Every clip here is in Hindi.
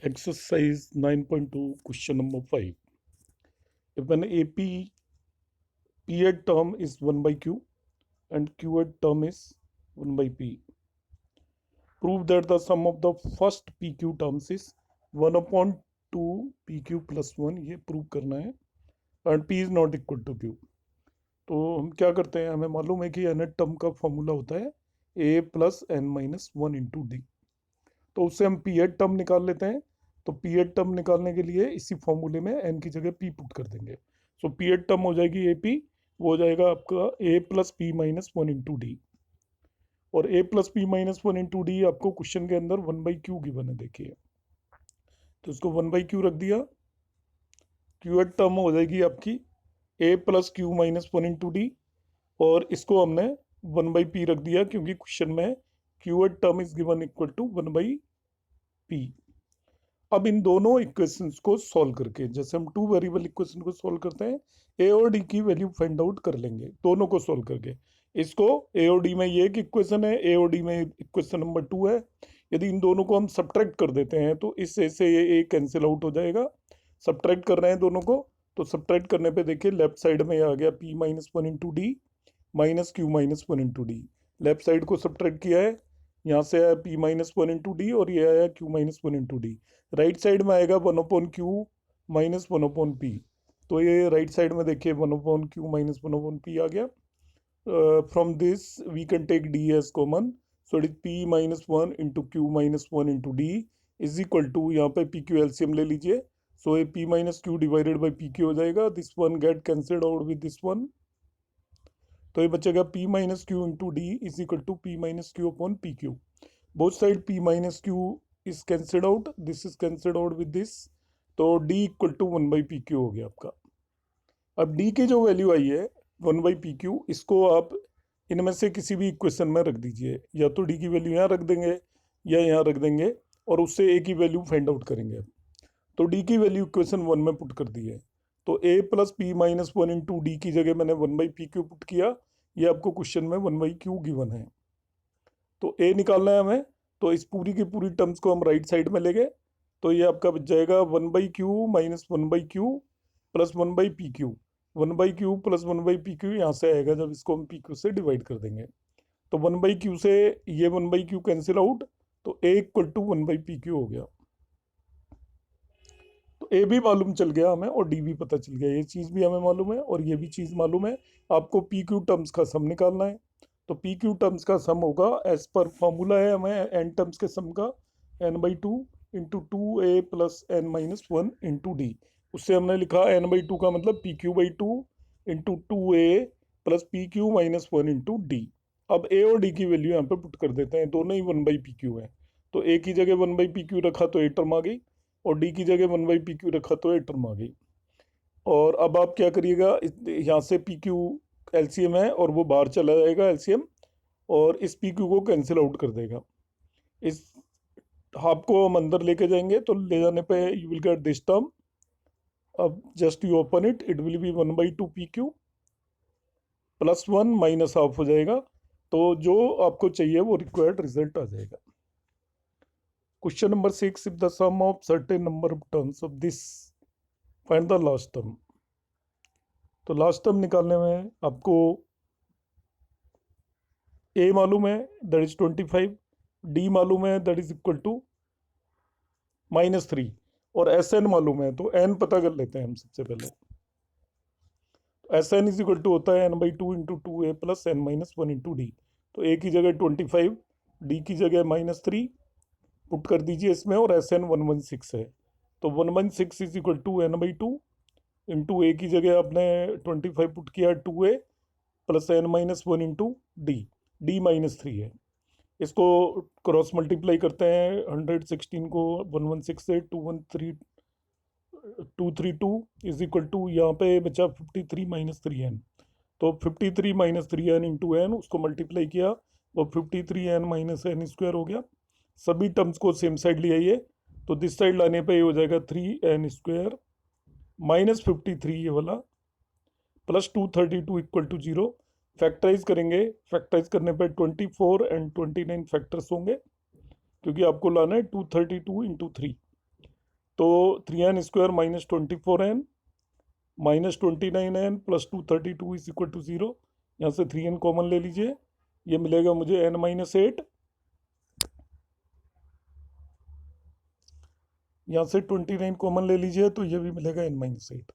Exercise 9.2, question number 5. If an AP P8 term is 1 by Q and Q8 term is 1 by P, prove that the sum of the first PQ terms is 1 upon 2 PQ plus 1. ये प्रूव करना है and P is not equal to Q. तो हम क्या करते हैं, हमें मालूम है कि nth टर्म का फॉर्मूला होता है A plus n minus one into d. तो उससे हम P8 टर्म निकाल लेते हैं। तो P8 टर्म निकालने के लिए इसी फॉर्मूले में n की जगह P पुट कर देंगे। सो P8 टर्म हो जाएगी AP, वो हो जाएगा आपका A plus P minus one into d. और A plus P minus one into D आपको क्वेश्चन के अंदर 1/Q गिवन है, देखिए। तो इसको 1/Q रख दिया। Q8 टर्म हो जाएगी आपकी A plus q minus one into d, और इसको हमने 1/P रख दिया क्योंकि क्वेश्चन में Q8 term is given equal to 1/P। अब इन दोनों इक्वेशंस को सॉल्व करके, जैसे हम टू वेरिएबल इक्वेशन को सॉल्व करते हैं, ए और डी की वैल्यू फाइंड आउट कर लेंगे दोनों को सॉल्व करके। इसको ए और डी में ये एक इक्वेशन है, ए और डी में इक्वेशन नंबर 2 है। यदि इन दोनों को हम सब्ट्रैक्ट कर देते हैं तो इससे से ये कैंसिल आउट हो जाएगा। सब्ट्रैक्ट कर रहे हैं दोनों को, तो सब्ट्रैक्ट करने पे देखिए लेफ्ट साइड में आ गया P minus one into D minus Q minus one into D. Left side को सब्ट्रैक्ट किया है, यहाँ से आया P minus one into d और ये आया Q minus one into D. Right side में आएगा 1/Q माइनस 1/P। तो ये राइट साइड में देखिए 1/Q माइनस 1/P आ गया। From this we can take d as common, so it is P minus one into q minus one into d is equal to, यहाँ पे पी क्यू एलसीएम ले लीजिए। सो ये P minus q divided by p q हो जाएगा। This one get cancelled out with this one, तो ये बचेगा P minus q into d is equal to P minus q upon p q. Both side P minus q is cancelled out, this is cancelled out with this, तो d इक्वल टू 1/PQ हो गया आपका। अब d की जो वैल्यू आई है 1/PQ, इसको आप इनमें से किसी भी इक्वेशन में रख दीजिए, या तो d की वैल्यू यहाँ रख देंगे या यहाँ रख देंगे, और उससे a की वैल्यू फाइंड आउट करेंगे। तो d की वैल्यू इक्वेशन 1 में पुट कर दी है, तो a plus P minus one into D की जगह मैंने 1/PQ पुट किया। ये आपको क्वेश्चन में 1/Q गिवन है, तो a निकालना है हमें। तो इस पूरी की पूरी टर्म्स को हम राइट साइड में ले गए, तो ये आपका बच जाएगा 1/Q minus 1/Q plus 1/PQ। 1/Q plus 1/PQ यहाँ से आएगा जब इसको हम PQ से डिवाइड कर देंगे। तो 1/Q से ये 1/Q कैंसिल आउट, तो A इक्वल टू 1/PQ हो गया। तो A भी मालूम चल गया हमें और D भी पता चल गया, ये चीज़ भी हमें मालूम है और ये भी चीज़ मालूम है। आपको PQ टर्म्स का सम निकालना है, तो PQ टर्म्स का सम होगा एज पर फॉर्मूला है हमें n टर्म्स के सम का, n/2 into 2a plus n minus one into D. उससे हमने लिखा n/2 का मतलब PQ/2 into 2a plus PQ minus one into D. अब a और d की वैल्यू यहाँ पे पुट कर देते हैं, दोनों ही 1/PQ है। तो a की जगह 1/PQ रखा तो a टर्म आ गई, और d की जगह 1/PQ रखा तो a टर्म आ गई। और अब आप क्या करिएगा, यहाँ से PQ एलसीएम है और वो बाहर चला जाएगा एलसीएम, और इस PQ को कैंसिल आउट कर देगा। इस हाफ को हम अंदर लेके जाएंगे, तो ले जाने पे you will get this term. अब just you open it, it will be 1/2 PQ plus one minus half हो जाएगा। तो जो आपको चाहिए वो रिक्वायर्ड रिजल्ट आ जाएगा। Question number 6, if the sum of certain number of terms of this find the last term. तो लास्ट टर्म निकालने में आपको A मालूम है, दैट इज 25, D मालूम है, दैट इज इक्वल टू -3, और SN मालूम है, तो n पता कर लेते हैं हम सबसे पहले। SN इज इक्वल टू होता है n/2 into 2a plus n minus one into d. तो A की जगह 25, D की जगह -3 पुट कर दीजिए इसमें, और SN 116 है। तो 116 is equal to n/2 into A की जगह आपने 25 पुट किया 2a plus n minus one into d, D -3 है। इसको क्रॉस मल्टीप्लाई करते हैं, 116 को 116 से 232 इज इक्वल टू, यहाँ पे बचा 53 माइनस 3n। तो 53 माइनस 3n इंटू एन, उसको मल्टीप्लाई किया, वो 53n माइनस एन स्क्वायर हो गया। सभी टर्म्स को सेम साइड ले आइए, तो दिस साइड लाने पे ये हो जाएगा 3n स्क्वायर माइनस 53 ये वाला प्लस 232 इक्वल टू 0। फैक्टराइज करेंगे, फैक्टराइज करने पर 24 एंड 29 फैक्टर्स होंगे, क्योंकि आपको लाना है 232 इंटू 3। तो 3n² minus 24n minus 29n plus 232 is equal to 0। यहाँ से 3n कॉमन ले लीजिए, ये मिलेगा मुझे n-8। यहाँ से 29 कॉमन ले लीजिए तो ये भी मिलेगा n-8।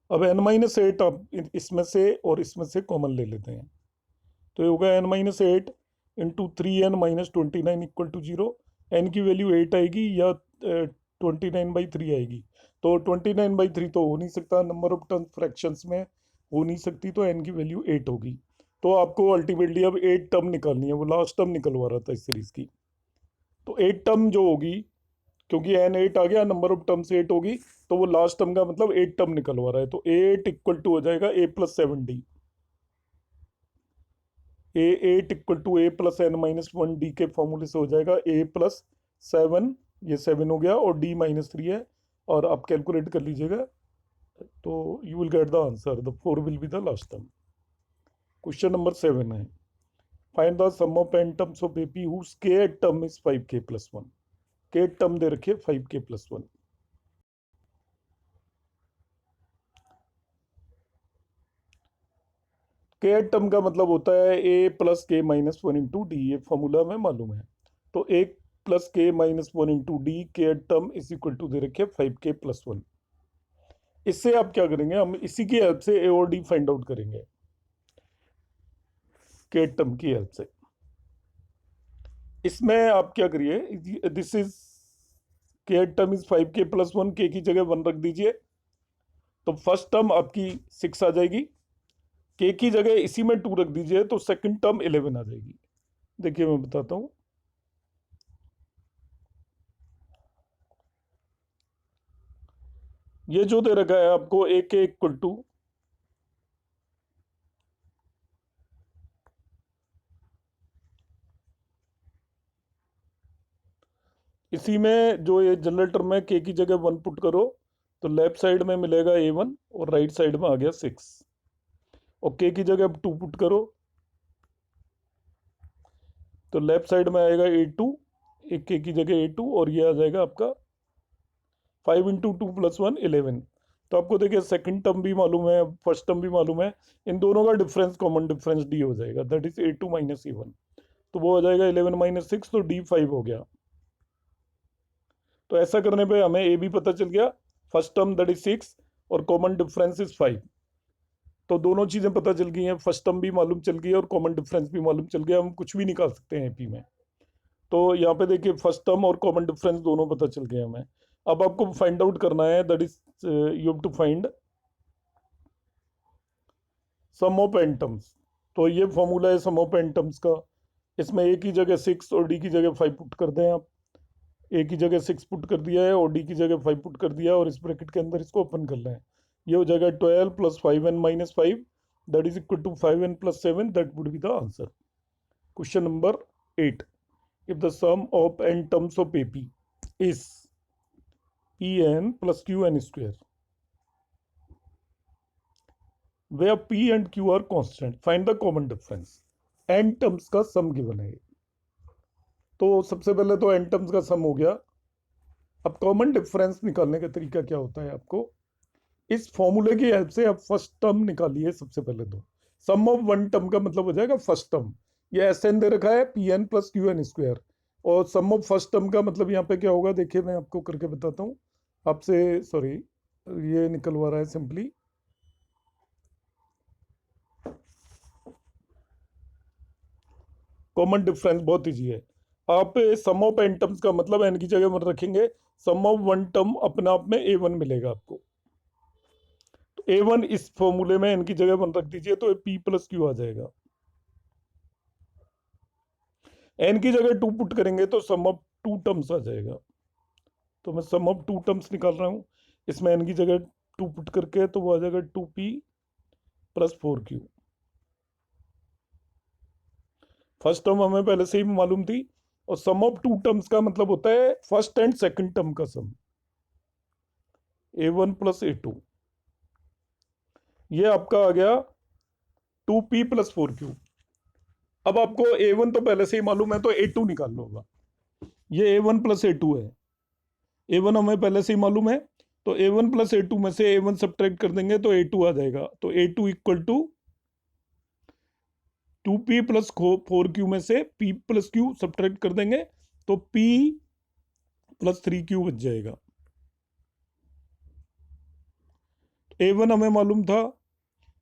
अब n-8 आप इसमें से और इसमें से कॉमन ले लेते हैं, तो ये होगा n-8 into 3n minus 29 equal to 0। n की वैल्यू 8 आएगी या 29/3 आएगी। तो 29/3 तो हो नहीं सकता, नंबर ऑफ टर्म फ्रैक्शंस में हो नहीं सकती, तो n की वैल्यू 8 होगी। तो आपको अल्टीमेटली अब 8 टर्म निकालनी है, वो लास्ट टर्म निकलवा रहा था इस सीरीज की। तो 8 टर्म जो होगी, क्योंकि n 8 आ गया, नंबर ऑफ टर्म्स 8 होगी, तो वो लास्ट टर्म का मतलब 8 टर्म निकलवा रहा है। तो 8 इक्वल टू हो जाएगा a plus 7d। a8 equal to a प्लस n-1d के फॉर्मूले से हो जाएगा a प्लस 7, ये 7 हो गया, और d -3 है, और आप कैलकुलेट कर लीजिएगा, तो you will get the answer. The 4 will be the last term. Question number 7 है, find the sum of n terms of AP whose k term is 5k plus 1। k term दे रखिए 5k प्लस 1। k टर्म का मतलब होता है a plus k minus 1 into d, ये फॉर्मूला हमें मालूम है। तो a plus k minus 1 into d, k term is equal to दे रखिए 5k प्लस 1। इससे आप क्या करेंगे, हम इसी की हेल्प से a और d फाइंड आउट करेंगे, k टर्म की हेल्प से। इसमें आप क्या करिए, this is k term is 5k plus 1, k की जगह 1 रख दीजिए, तो फर्स्ट टर्म आपकी 6 आ जाएगी। k की जगह इसी में 2 रख दीजिए, तो सेकंड टर्म 11 आ जाएगी। देखिए मैं बताता हूं, ये जो दे रखा है आपको a k इक्वल टू, इसी में जो ये जनरेटर में k की जगह 1 पुट करो, तो लेफ्ट साइड में मिलेगा a1 और राइट साइड में आ गया 6, और k की जगह 2 पुट करो, तो लेफ्ट साइड में आएगा a2, एक k की जगह a2, और ये आ जाएगा आपका 5 इंटू 2 प्लस 1 11। तो आपको देखिए सेकंड टर्म भी मालूम है, फर्स्ट टर्म भी मालूम है, इन दोनों का डिफरेंस, कॉमन डिफरेंस d हो जाएगा, that is a2 minus a1। तो वो हो जाएगा 11 माइनस 6, तो d 5 हो गया। तो ऐसा करने पे हमें a भी पता चल गया, फर्स्ट टर्म दैट इज 6 और कॉमन डिफरेंस इज 5। तो दोनों चीजें पता चल गई हैं, फर्स्ट टर्म भी मालूम चल गई है और कॉमन डिफरेंस भी मालूम चल गया, हम कुछ भी निकाल सकते हैं एपी में। तो यहाँ पे देखिए फर्स्ट टर्म और कॉमन डिफरेंस दोनों पता चल गए हमें। अब आपको फाइंड आउट करना है, that is you have to find sum of n terms. तो ये फॉर्मूला है सम ऑफ n टर्म्स का, इसमें a की जगह 6 और d की जगह 5 पुट कर दें आप। a की जगह 6 पुट कर दिया है और d की जगह 5 पुट कर दिया है, और इस ब्रैकेट के अंदर इसको ओपन कर लें। ये हो जाएगा 12 plus 5n minus 5, that is equal to 5n plus 7, that would be the answer. Question number 8, if the sum of n terms of AP is Pn plus Qn square, where P and Q are constant, find the common difference। n terms का सम गिवन है, तो सबसे पहले तो n terms का सम हो गया। अब कॉमन डिफरेंस निकालने का तरीका क्या होता है, आपको इस फॉर्मूले की हेल्प से आप फर्स्ट टर्म निकालिए सबसे पहले। तो सम ऑफ वन टर्म का मतलब हो जाएगा फर्स्ट टर्म, ये Sn दे रखा है Pn प्लस Qn स्क्वायर, और सम ऑफ फर्स्ट टर्म का मतलब यहाँ पे क्या होगा, देखिए मैं आपको करके बताता हूँ आपसे, सॉरी ये निकलवा रहा है सिंपली। कॉमन डिफरेंस बहुत ईजी है, आप सम ऑफ एन टर्म्स का मतलब एन की जगह 1 रखेंगे, सम ऑफ वन टर्म अपने आप में a1 मिलेगा आपको। तो a1 इस फॉर्मूले में एन की जगह 1 रख दीजिए, तो p प्लस क्यू आ जाएगा। एन की जगह 2 पुट करेंगे तो सम ऑफ 2 टर्म्स आ जाएगा। तो मैं सम ऑफ 2 टर्म्स निकाल रहा हूँ, इसमें एन की जगह 2 पुट करके, तो वो आ जाएगा 2p plus 4q। First term हमें पहले से ही मालूम थी, और सम ऑफ 2 टर्म्स का मतलब होता है फर्स्ट एंड सेकंड टर्म का सम, a1 प्लस a2। ये आपका आ गया 2p प्लस 4q। अब आपको a1 तो पहले से ही मालूम है, तो a2 निकाल लो होगा। ये a1 प्लस a2 है, A1 हमें पहले से ही मालूम है, तो A1 प्लस A2 में से A1 सब्ट्रैक्ट कर देंगे तो A2 आ जाएगा। तो A2 equal to 2P plus 4Q में से P प्लस Q सब्ट्रैक्ट कर देंगे तो P प्लस 3Q बच जाएगा। A1 हमें मालूम था,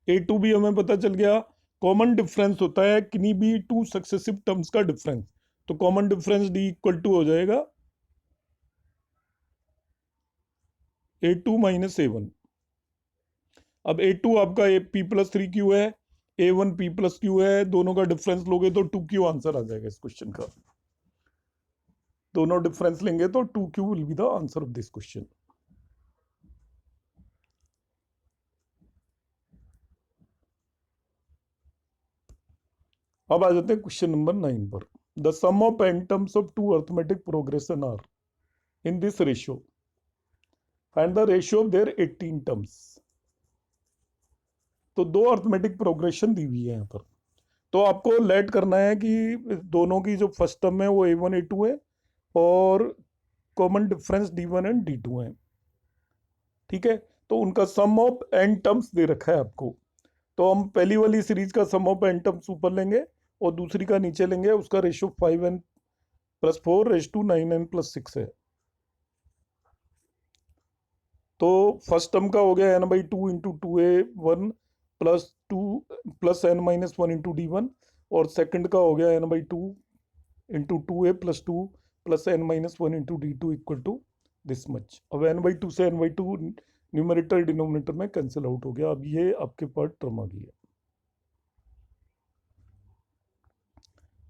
A2 भी हमें पता चल गया। कॉमन डिफरेंस होता है किन्हीं भी टू सक्सेसिव टर्म्स का डिफरेंस, तो common difference D equal to हो जाएगा A2 माइनस A1। अब A2 आपका P प्लस 3Q है, A1 P प्लस Q है, दोनों का डिफरेंस लोगे तो 2Q आंसर आ जाएगा इस क्वेश्चन का। दोनों डिफरेंस लेंगे तो 2Q will be the answer of this question. अब आ जाते हैं क्वेश्चन नंबर 9 पर। The sum of n terms of two arithmetic progression are in this ratio find the ratio of their 18 terms. तो दो अर्थमेटिक प्रोग्रेशन दी हुई है यहाँ पर, तो आपको लेट करना है कि दोनों की जो फर्स्ट टर्म है वो A1 A2 है और common difference D1 and D2 है। ठीक है, तो उनका सम ऑफ n टर्म्स दे रखा है आपको, तो हम पहली वाली सीरीज का सम ऑफ n टर्म्स ऊपर लेंगे और दूसरी का नीचे लेंगे। उसका ratio 5n plus 4 raise to 9n plus 6 है। तो फर्स्ट टर्म का हो गया n/2 into 2a1 plus 2 plus n-1 into D1, और सेकंड का हो गया n/2 into 2a plus 2 plus n-1 into D2 equal to this much. अब n/2 से n/2 न्यूमरेटर डिनोमिनेटर में कैंसिल आउट हो गया। अब ये आपके पास टर्म आ गई है,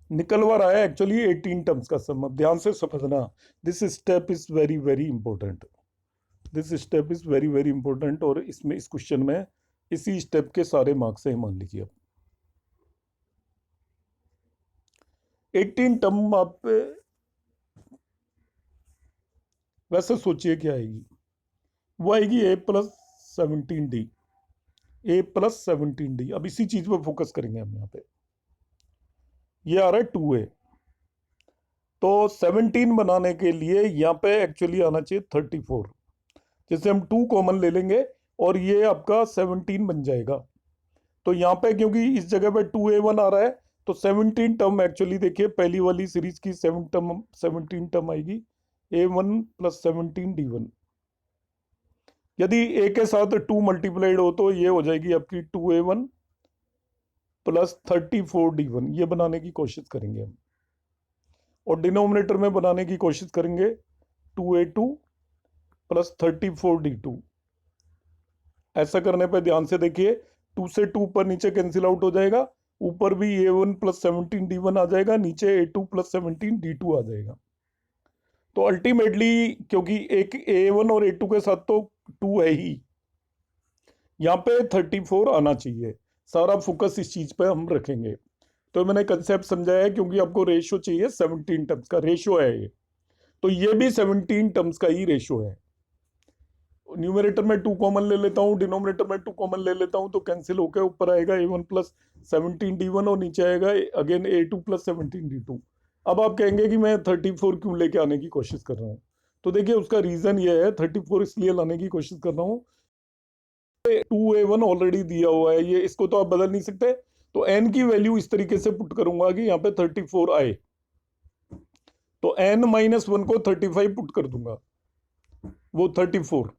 निकलवा रहा है एक्चुअली 18 टर्म्स का सम। अब ध्यान से समझना, this step is very very important, this step is very very important. और इसमें इस क्वेश्चन में इसी स्टेप के सारे मार्क्स हैं, मान लीजिए। अब 18 टर्म आप वैसे सोचिए क्या आएगी, वो आएगी A plus 17D, A plus 17D। अब इसी चीज पर फोकस करेंगे हम यहाँ पे। ये आ रहा है 2A, तो 17 बनाने के लिए यहाँ पे एक्चुअली आना चाहिए 34। जैसे हम 2 कॉमन ले लेंगे और ये आपका 17 बन जाएगा। तो यहाँ पे क्योंकि इस जगह पे 2A1 आ रहा है, तो 17 टर्म एक्चुअली देखिए पहली वाली सीरीज की 17 टर्म आएगी A1 प्लस 17D1। यदि A के साथ 2 मल्टीप्लाइड हो तो ये हो जाएगी आपकी 2A1 प्लस 34D1। ये बनाने की कोशिश करेंगे हम, और डिनोमिनेटर में बनाने की कोशिश करेंगे 2A2 प्लस 34D2। ऐसा करने पर ध्यान से देखिए 2 से 2 पर नीचे कैंसिल आउट हो जाएगा, ऊपर भी A1 प्लस 17D1 आ जाएगा, नीचे A2 प्लस 17D2 आ जाएगा। तो अल्टीमेटली क्योंकि एक A1 और A2 के साथ तो 2 है ही, यहाँ पे 34 आना चाहिए। सारा फोकस इस चीज पे हम रखेंगे। तो मैंने कंसेप्ट समझाया क्योंकि आपको रेशियो चाहिए, 17 टर्म्स का रेशियो है ये, तो ये भी 17 टर्म्स का ही रेशियो है। न्यूमरेटर में 2 कॉमन ले लेता हूँ, डिनोमिनेटर में 2 कॉमन ले लेता हूँ, तो कैंसिल होकर ऊपर आएगा A1 प्लस 17D1 और नीचे आएगा अगेन A2 प्लस 17D2। अब आप कहेंगे कि मैं 34 क्यों लेके आने की कोशिश कर रहा हूँ, तो देखिए उसका रीजन ये है, 34 इसलिए लाने की कोशिश कर रहा हूँ 2A1 ऑलरेडी दिया हुआ है, ये इसको तो आप बदल नहीं सकते। तो n की वैल्यू इस तरीके से पुट करूंगा कि यहाँ पे 34 आए, तो n-1 को 35 पुट कर दूंगा, वो 34।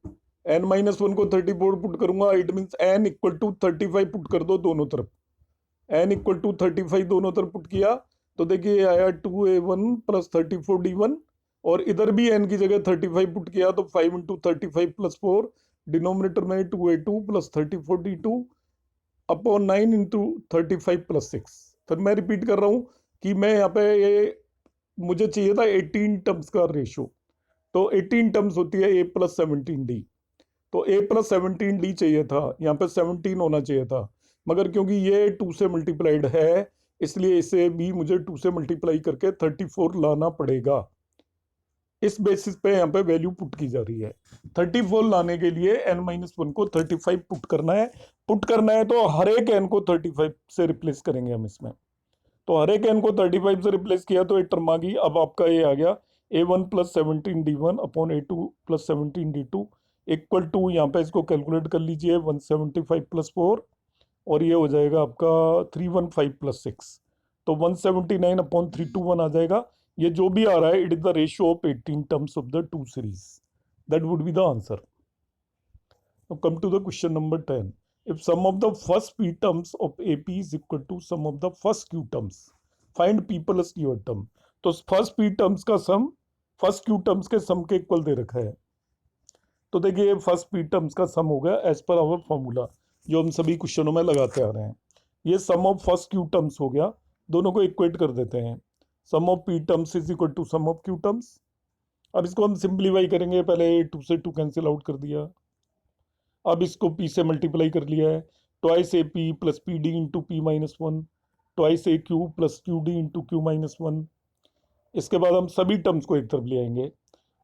n-1 को 34 पुट करूंगा, it means n equal to 35 put कर दो दोनों तरफ। n इक्वल टू 35 दोनों तरफ पुट किया तो देखिए आया 2A1 प्लस 34D1, और इधर भी n की जगह 35 पुट किया तो 5 इंटू 35 प्लस 4, डिनोमिनेटर में 2A2 plus 34D2 upon 9 into 35 plus 6। फिर मैं रिपीट कर रहा हूँ कि मैं यहाँ पे ये मुझे चाहिए था 18 टर्म्स का रेशियो, तो 18 टर्म्स होती है A प्लस 17D, तो A प्लस 17D चाहिए था, यहाँ पे 17 होना चाहिए था, मगर क्योंकि ये 2 से मल्टीप्लाइड है इसलिए इसे भी मुझे 2 से मल्टीप्लाई करके 34 लाना पड़ेगा। इस बेसिस पे यहाँ पे वैल्यू पुट की जा रही है। 34 लाने के लिए n-1 को 35 पुट करना है तो हर एक n को 35 से रिप्लेस करेंगे हम इसमें। तो हर एक n को 35 से रिप्लेस किया तो एक टर्म आ गई। अब आपका ये आ गया A1 plus 17D1 upon A2 plus 17D2 equal to, यहाँ पे इसको कैलकुलेट कर लीजिए, 175 प्लस 4 और ये हो जाएगा आपका 315 प्लस 6, तो 179 अपॉन 321 आ जाएगा। ये जो भी आ रहा है, it is the ratio of 18 terms of the two series, that would be the answer. Now come to the question number 10. If sum of the first p terms of AP is equal to sum of the first q terms, find p plus q term. तो फर्स्ट p टर्म्स का सम फर्स्ट q टर्म्स के सम के इक्वल दे रखा है। तो देखिए फर्स्ट p टर्म्स का सम हो गया एज पर आवर फॉर्मूला जो हम सभी क्वेश्चनों में लगाते आ रहे हैं। ये sum of first q terms हो गया, दोनों को इक्वेट कर देते हैं। Sum of p terms is equal to sum of q terms. अब इसको हम सिंप्लीफाई करेंगे, पहले 2 से 2 कैंसिल आउट कर दिया, अब इसको p से मल्टीप्लाई कर लिया है, twice A P plus P D into p minus one, twice A Q plus Q D into q minus one. इसके बाद हम सभी टर्म्स को एक तरफ ले आएंगे,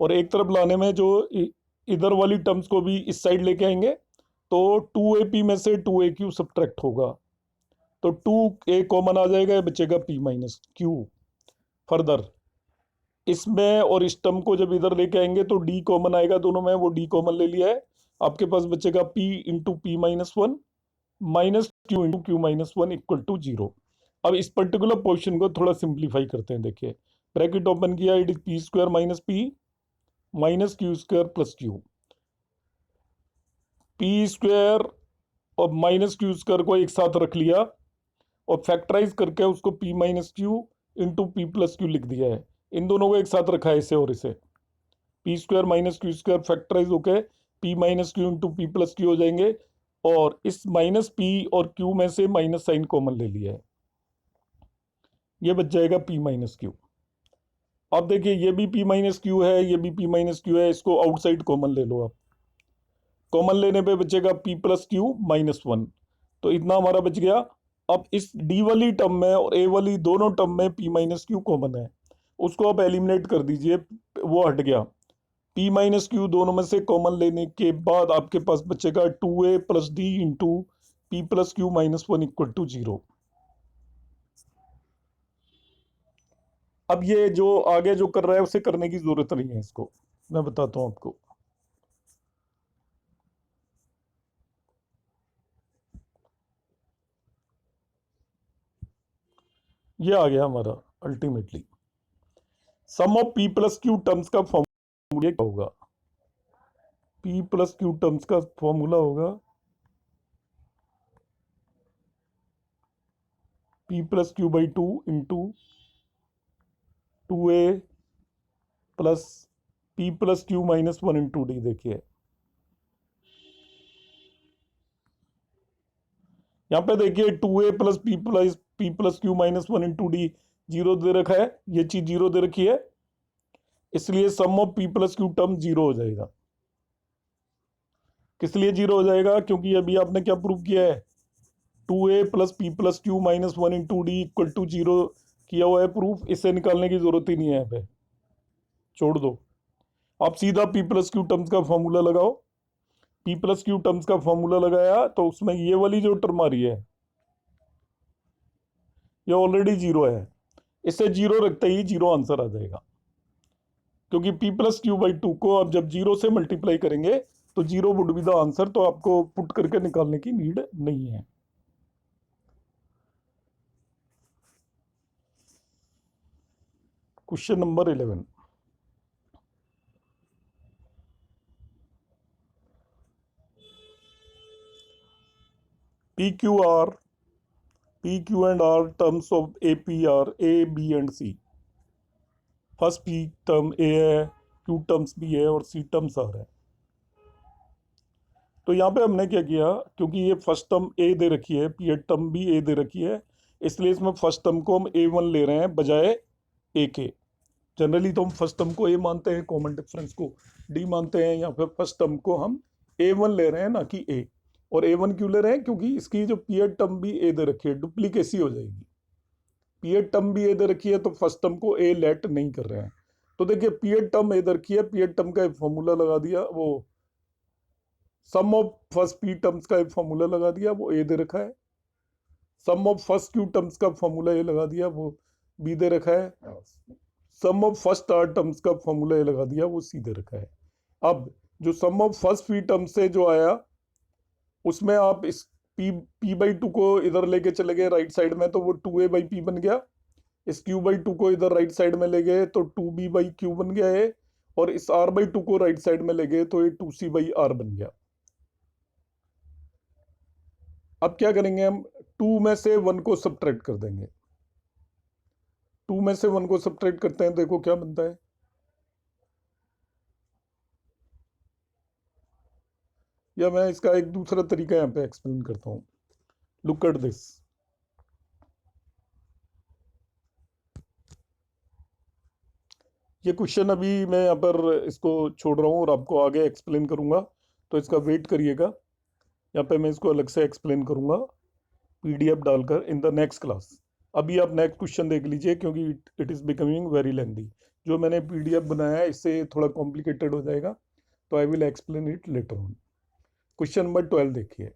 और एक तरफ लाने में जो इधर वाली टर्म्स को भी इस साइड लेके आएंगे, तो 2AP में से 2AQ सब्ट्रैक्ट होगा, तो 2A कॉमन आ जाएगा, बचेगा p माइनस क्यू। फर्दर इसमें और इस टर्म को जब इधर लेके आएंगे तो d कॉमन आएगा दोनों में, वो d कॉमन ले लिया है, आपके पास बचेगा p into p minus one minus q into q minus one equal to 0। अब इस पर्टिकुलर पोर्शन को थोड़ा सिंप्लीफाई करते हैं। देखिए ब्रैकेट ओपन किया, it is P square minus P minus q square plus Q, P square और माइनस क्यू स्क्वायर को एक साथ रख लिया और फैक्टराइज करके उसको p minus q into p plus Q लिख दिया है। इन दोनों को एक साथ रखा है, इसे और इसे, p square minus q square factorize होके p minus q into p plus q हो जाएंगे, और इस माइनस p और q में से माइनस साइन कॉमन ले लिया है, ये बच जाएगा p माइनस क्यू। अब देखिए ये भी p माइनस क्यू है, ये भी p माइनस क्यू है, इसको आउटसाइड कॉमन ले लो आप, कॉमन लेने पे बचेगा p plus q minus one, तो इतना हमारा बच गया। अब इस d वाली टर्म में और a वाली दोनों टर्म में p माइनस क्यू कॉमन है, उसको आप एलिमिनेट कर दीजिए, वो हट गया। p माइनस क्यू दोनों में से कॉमन लेने के बाद आपके पास बचेगा 2a plus d into p plus q minus one equal to 0। अब ये जो आगे जो कर रहा है उसे करने की जरूरत नहीं है, इसको मैं बताता हूं आपको। ये आ गया हमारा ultimately sum of p plus q terms का फॉर्मूला क्या होगा। p प्लस क्यू टर्म्स का फॉर्मूला होगा p plus q by two into 2a plus p plus q minus one into d. देखिए यहाँ पे देखिए 2a plus p plus q minus one into d zero दे रखा है, ये चीज जीरो दे रखी है, इसलिए sum of p plus q term zero हो जाएगा। किस लिए जीरो हो जाएगा, क्योंकि अभी आपने क्या प्रूव किया है, 2a plus p plus q minus one into d equal to zero किया हुआ है प्रूफ, इससे निकालने की जरूरत ही नहीं है, यहाँ पे छोड़ दो। आप सीधा p प्लस क्यू टर्म्स का फॉर्मूला लगाओ, p प्लस क्यू टर्म्स का फॉर्मूला लगाया तो उसमें ये वाली जो टर्म आ रही है ये ऑलरेडी जीरो है, इससे जीरो रखते ही जीरो आंसर आ जाएगा, क्योंकि p plus q by to को आप जब जीरो से मल्टीप्लाई करेंगे तो zero would be the answer, तो आपको पुट करके निकालने की नीड नहीं है। Question number 11, P Q and R terms of AP are A, B and C। First P term A है, Q टर्म्स B है और C टर्म्स R है। तो यहाँ पे हमने क्या किया, क्योंकि ये फर्स्ट टर्म A दे रखी है, P टर्म भी A दे रखी है, इसलिए इसमें फर्स्ट टर्म को हम A1 ले रहे हैं बजाय A के। जनरली तो हम फर्स्ट टर्म को A मानते हैं, कॉमन डिफरेंस को D मानते हैं, यहाँ पे फर्स्ट टर्म को हम A1 ले रहे हैं ना कि A। और A1 क्यों ले रहे हैं, क्योंकि इसकी जो पीएड टर्म भी A दे रखी है, डुप्लीकेसी हो जाएगी। पीएड टर्म भी A दे रखी है तो फर्स्ट टर्म को A लेट नहीं कर रहे हैं। तो देखिए पीएड टर्म A दे रखी है, पीएड टर्म का एक फॉर्मूला लगा दिया, वो सम ऑफ फर्स्ट पी टर्म्स का एक फॉर्मूला लगा दिया, वो A दे रखा है। सम ऑफ फर्स्ट क्यू टर्म्स का फॉर्मूला ये लगा दिया, वो B दे रखा है। सम ऑफ फर्स्ट आर टर्म्स का फॉर्मूला ये लगा दिया, वो सीधे रखा है। अब जो सम ऑफ फर्स्ट पी टर्म से जो आया उसमें आप इस p/2 को इधर लेके चले गए राइट साइड में, तो वो 2a/p बन गया। इस q/2 को इधर राइट साइड में ले गए तो 2b/q बन गया है, और इस r/2 को राइट साइड में ले गए तो ये 2c/r बन गया। अब क्या करेंगे हम, 2 में से 1 को सब्ट्रैक्ट कर देंगे। 2 में से 1 को सब्ट्रैक्ट करते हैं, देखो क्या बनता है। या मैं इसका एक दूसरा तरीका यहाँ पे एक्सप्लेन करता हूँ। Look at this. ये क्वेश्चन अभी मैं यहाँ पर इसको छोड़ रहा हूँ और आपको आगे एक्सप्लेन करूंगा, तो इसका वेट करिएगा। यहाँ पे मैं इसको अलग से एक्सप्लेन करूंगा पीडीएफ डालकर इन द नेक्स्ट क्लास। अभी आप नेक्स्ट क्वेश्चन देख लीजिए, क्योंकि it is becoming very lengthy. जो मैंने पीडीएफ बनाया है इससे थोड़ा कॉम्प्लिकेटेड हो जाएगा, तो I will explain it later on. Question number 12 देखिए।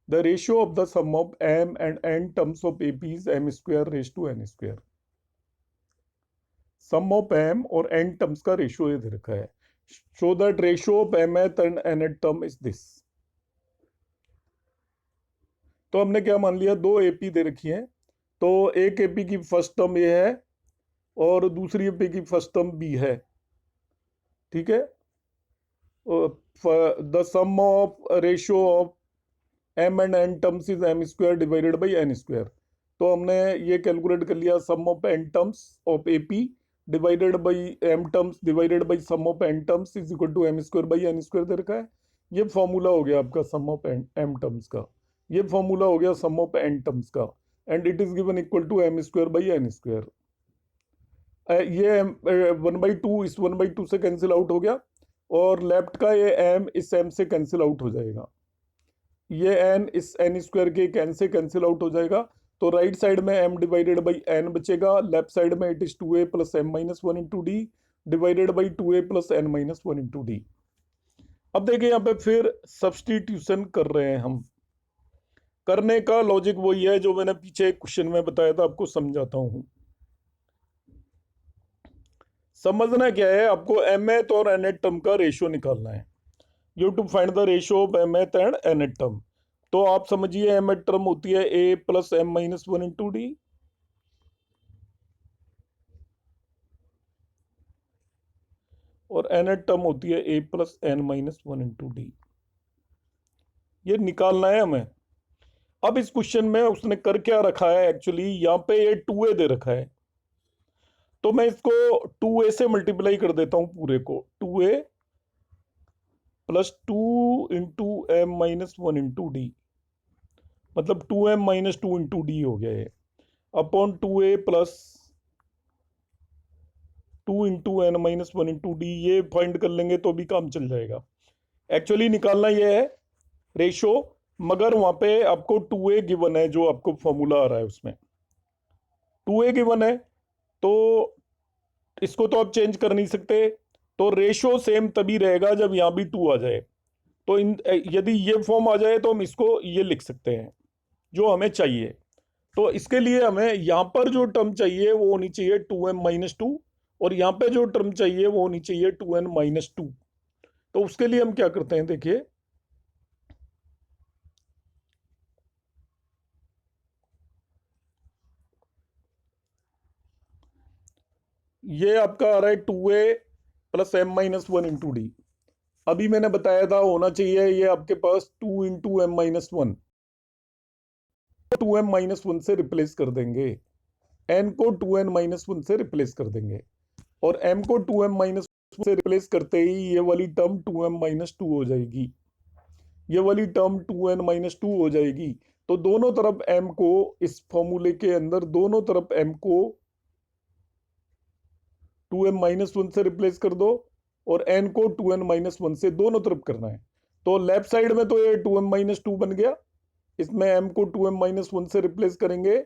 The ratio of the sum of m and n terms of AP is m² n²। Sum of m और n टर्म्स का रेशियो ये दे रखा है। Show that ratio of mth and nth term is this. तो हमने क्या मान लिया, दो AP दे रखी हैं, तो एक AP की फर्स्ट टर्म ये है और दूसरी AP की फर्स्ट टर्म B है, ठीक है। The sum of ratio of m and n terms is m² divided by n²। तो हमने ये कैलकुलेट कर लिया, sum of n terms of AP divided by m terms divided by sum of n terms is equal to m² by n² दे रखा है। ये फॉर्मूला हो गया आपका सम ऑफ m टर्म्स का, ये फॉर्मूला हो गया सम ऑफ n टर्म्स का, and it is given equal to m² by n²। ये 1/2 इस 1/2 से कैंसिल आउट हो गया, और लेफ्ट का ये m इस m से कैंसिल आउट हो जाएगा, ये n इस n² के n से कैंसिल आउट हो जाएगा। तो राइट साइड में m डिवाइडेड बाई n बचेगा, लेफ्ट साइड में it is 2a plus m-1 into D divided by 2a plus n-1 into D. अब देखिए यहाँ पे फिर सब्सटीट्यूशन कर रहे हैं हम। करने का लॉजिक वही है जो मैंने पीछे क्वेश्चन में बताया था, आपको समझाता हूं। समझना क्या है, आपको mth और nth टर्म का रेशियो निकालना है। You to find the ratio of mth and nth term. तो आप समझिए mth टर्म होती है a plus m-1 into d, और nth टर्म होती है a plus n-1 into d. ये निकालना है हमें। अब इस क्वेश्चन में उसने कर क्या रखा है, एक्चुअली यहाँ पे ये 2a दे रखा है, तो मैं इसको 2a से मल्टीप्लाई कर देता हूं पूरे को। 2a plus 2 into m-1 into D, मतलब 2m-2 इंटू डी हो गया है, upon 2a plus 2 into n-1 into d. ये फाइंड कर लेंगे तो भी काम चल जाएगा। एक्चुअली निकालना ये है रेशो, मगर वहां पे आपको 2a गिवन है, जो आपको फॉर्मूला आ रहा है उसमें 2a गिवन है, तो इसको तो आप चेंज कर नहीं सकते। तो रेशो सेम तभी रहेगा जब यहाँ भी 2 आ जाए। तो यदि ये फॉर्म आ जाए तो हम इसको ये लिख सकते हैं जो हमें चाहिए। तो इसके लिए हमें यहाँ पर जो टर्म चाहिए वो होनी चाहिए 2m-2, और यहाँ पे जो टर्म चाहिए वो होनी चाहिए 2n-2। तो उसके लिए हम क्या करते हैं, देखिए ये आपका आ रहा है 2a plus m-1 into D. अभी मैंने बताया था होना चाहिए ये आपके पास 2 इंटू m-1, 2m-1 से रिप्लेस कर देंगे, n को 2n-1 से रिप्लेस कर देंगे, और m को 2m-1 से रिप्लेस करते ही ये वाली टर्म 2m-2 हो जाएगी, ये वाली टर्म 2n-2 हो जाएगी। तो दोनों तरफ m को, इस फॉर्मूले के अंदर दोनों तरफ m को 2m-1 से रिप्लेस कर दो, और n को 2n-1 से दोनों तरफ करना है। तो लेफ्ट साइड में तो ये 2m-2 बन गया, इसमें m को 2m-1 से रिप्लेस करेंगे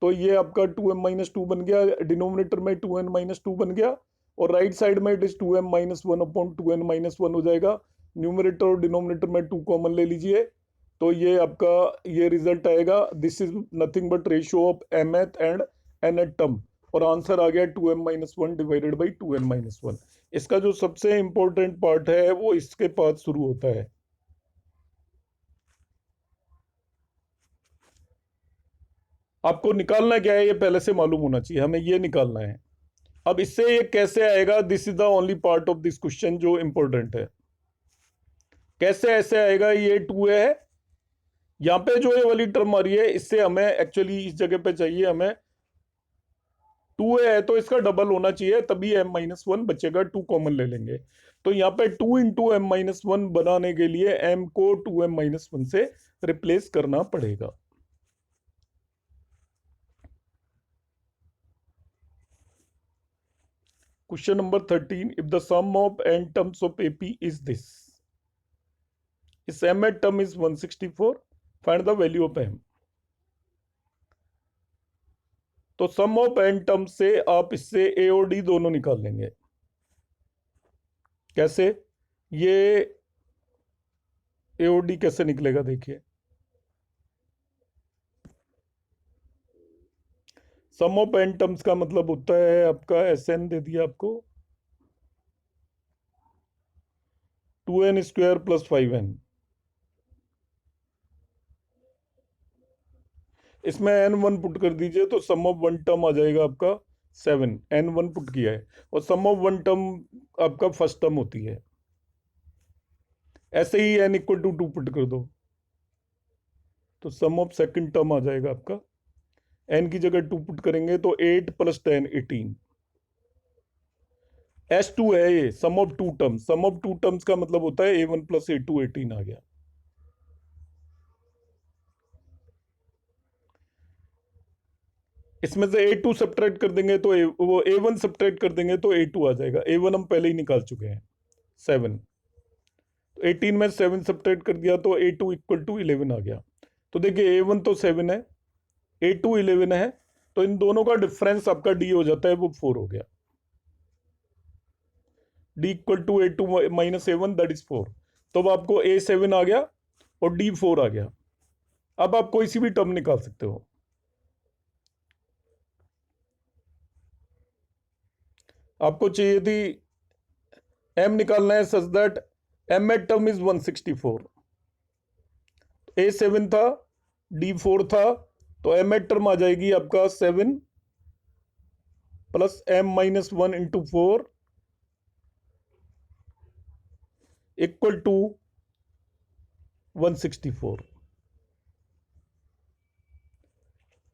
तो ये आपका 2m-2 बन गया, डिनोमिनेटर में 2n-2 बन गया, और राइट साइड में it is 2m-1 upon 2n-1 हो जाएगा। न्यूमरेटर और डिनोमिनेटर में 2 कॉमन ले लीजिए, तो ये आपका ये रिजल्ट आएगा। This is nothing but ratio of mth and nth term. और आंसर आ गया 2m-1 डिवाइडेड बाई 2n-1। इसका जो सबसे इंपॉर्टेंट पार्ट है वो इसके पास शुरू होता है। आपको निकालना क्या है ये पहले से मालूम होना चाहिए, हमें ये निकालना है। अब इससे ये कैसे आएगा, this is the only part of this question जो इंपॉर्टेंट है। कैसे ऐसे आएगा, ये 2 है, यहां पे जो ये वाली टर्म आ रही है इससे हमें एक्चुअली इस जगह पे चाहिए हमें 2 है तो इसका डबल होना चाहिए, तभी m-1 बचेगा, 2 कॉमन ले लेंगे। तो यहाँ पे 2 इंटू m-1 बनाने के लिए m को 2m-1 से रिप्लेस करना पड़ेगा। Question number 13, if the sum of n terms of AP is this, its mth term is 164, find the value of m। तो सम ऑफ n टर्म से आप इससे a और d दोनों निकाल लेंगे। कैसे, ये a और d कैसे निकलेगा, देखिए सम ऑफ n टर्म्स का मतलब होता है आपका Sn दे दिया आपको 2n² प्लस 5n। इसमें n1 पुट कर दीजिए तो सम ऑफ वन टर्म आ जाएगा आपका 7, n1 पुट किया है, और सम ऑफ वन टर्म आपका फर्स्ट टर्म होती है। ऐसे ही n इक्वल टू 2 पुट कर दो तो सम ऑफ सेकंड टर्म आ जाएगा आपका, n की जगह 2 पुट करेंगे तो 8 प्लस 10 18। S2 है ये sum of two terms, sum of two terms का मतलब होता है A1 प्लस A2 18 आ गया। इसमें से A2 सब्ट्रैक्ट कर देंगे तो वो A1 सब्ट्रैक्ट कर देंगे तो A2 आ जाएगा। A1 हम पहले ही निकाल चुके हैं 7, तो 18 में 7 सब्ट्रैक्ट कर दिया तो A2 इक्वल टू 11 आ गया। तो देखिए A1 तो 7 है, A2 11 है, तो इन दोनों का डिफरेंस आपका D हो जाता है, वो 4 हो गया। D equal to A2 minus A1 that is 4। तो अब आपको A7 आ गया और D 4 आ गया। अब आप कोई सी भी टर्म निकाल सकते हो। आपको चाहिए थी m निकालना है such that m eight term is 164, A7 था, D4 था, तो m एट टर्म आ जाएगी आपका 7 plus m-1 into 4 equal to 164।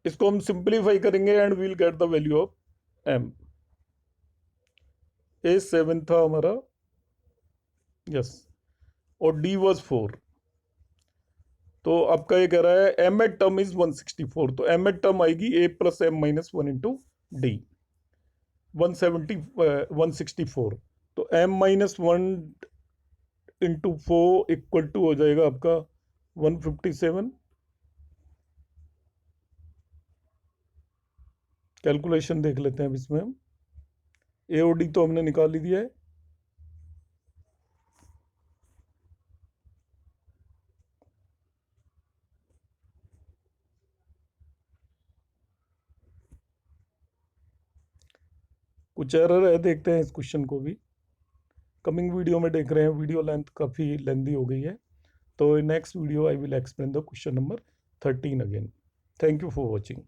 इसको हम सिंप्लीफाई करेंगे and we'll get the value of m। A7 था हमारा, यस, और D वाज 4। तो आपका ये कह रहा है m एट टर्म इज 164, तो m एट टर्म आएगी a plus m-1 into D 164। तो m-1 इंटू 4 इक्वल टू हो जाएगा आपका 157। कैलकुलेशन देख लेते हैं अब इसमें हम, ए और डी तो हमने निकाल ही दिया है। कुछ एरर है, देखते हैं इस क्वेश्चन को भी, कमिंग वीडियो में देख रहे हैं। वीडियो लेंथ काफ़ी लेंदी हो गई है, तो next video I will explain the question number 13 again. Thank you for watching.